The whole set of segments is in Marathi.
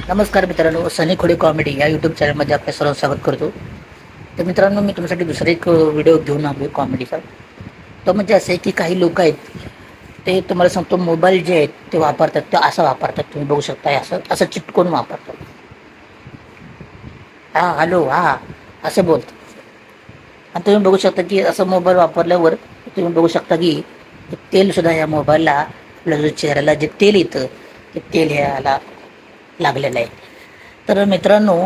नमस्कार मित्रांनो, सनी खोडे कॉमेडी या यूट्यूब चॅनलमध्ये आपलं सर्व स्वागत करतो. तर मित्रांनो, मी तुमच्यासाठी दुसरा एक व्हिडिओ घेऊन आलो कॉमेडीचा. तो म्हणजे असं आहे की काही लोक आहेत ते तुम्हाला सांगतो मोबाईल जे आहेत ते वापरतात ते असं वापरतात. तुम्ही बघू शकता असं असं चिटकून वापरतात. हा हॅलो हा असं बोलतात. आणि तुम्ही बघू शकता की असं मोबाईल वापरल्यावर तुम्ही बघू शकता की तेल सुद्धा या मोबाईलला आपल्या जो चेहऱ्याला जे तेल येतं ते तेल ह्याला लागलेलं आहे. तर मित्रांनो,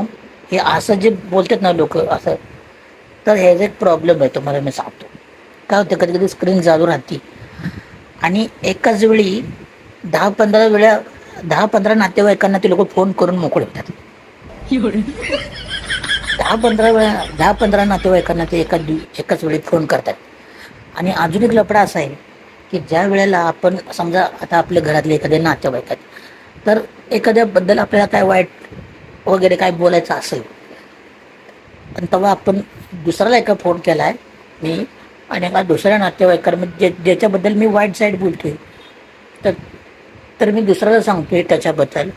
हे असं जे बोलतात ना लोक असं, तर ह्याचा एक प्रॉब्लेम आहे तुम्हाला मी सांगतो. काय होतं, कधी कधी स्क्रीन चालू राहते आणि एकाच वेळी 10-15 नातेवाईकांना ते लोक फोन करून मोकळे होतात. 10-15 नातेवाईकांना ते एकाच वेळी फोन करतात. आणि अजून एक लफडा असा आहे की ज्या वेळेला आपण समजा आता आपल्या घरातले एखादे नातेवाईक आहेत, तर एखाद्याबद्दल आपल्याला काय वाईट वगैरे काय बोलायचं असेल, आणि तेव्हा आपण दुसऱ्याला एका फोन केला आहे मी, आणि एका दुसऱ्या नातेवाईकांमध्ये ज्याच्याबद्दल मी वाईट साईड बोलतोय, तर तर मी दुसऱ्याला सांगतोय त्याच्याबद्दल,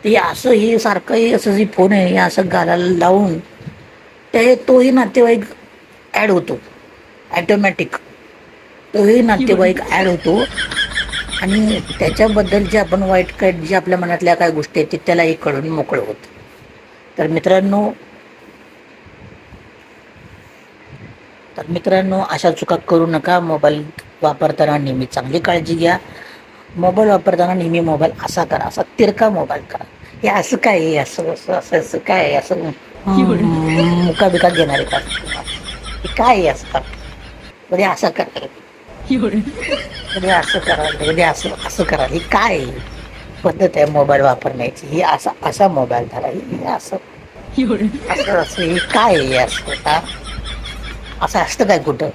ते असं हे सारखंही असं जे फोन आहे हे असं गालाला लावून तोही नातेवाईक ॲड होतो ॲटोमॅटिक. तोही नातेवाईक ॲड होतो आणि त्याच्याबद्दल जे आपण वाईट काय जे आपल्या मनातल्या काय गोष्टी आहेत ते त्यालाही कळून मोकळं होतं. तर मित्रांनो, अशा चुका करू नका. मोबाईल वापरताना नेहमी चांगली काळजी घ्या. मोबाईल वापरताना नेहमी मोबाईल असा करा, असा तिरका मोबाईल करा. हे असं काय आहे, असं असं असं असं काय आहे, असं मुका बिका घेणार आहे का हे काय आहे, असं का म्हणजे असं करा, म्हणजे असं करा, म्हणजे असं असं करा. ही काय पद्धत आहे मोबाईल वापरण्याची? ही असा मोबाईल धरा, हे असं असं असं हे काय आहे, असं का असं असतं काय कुठं?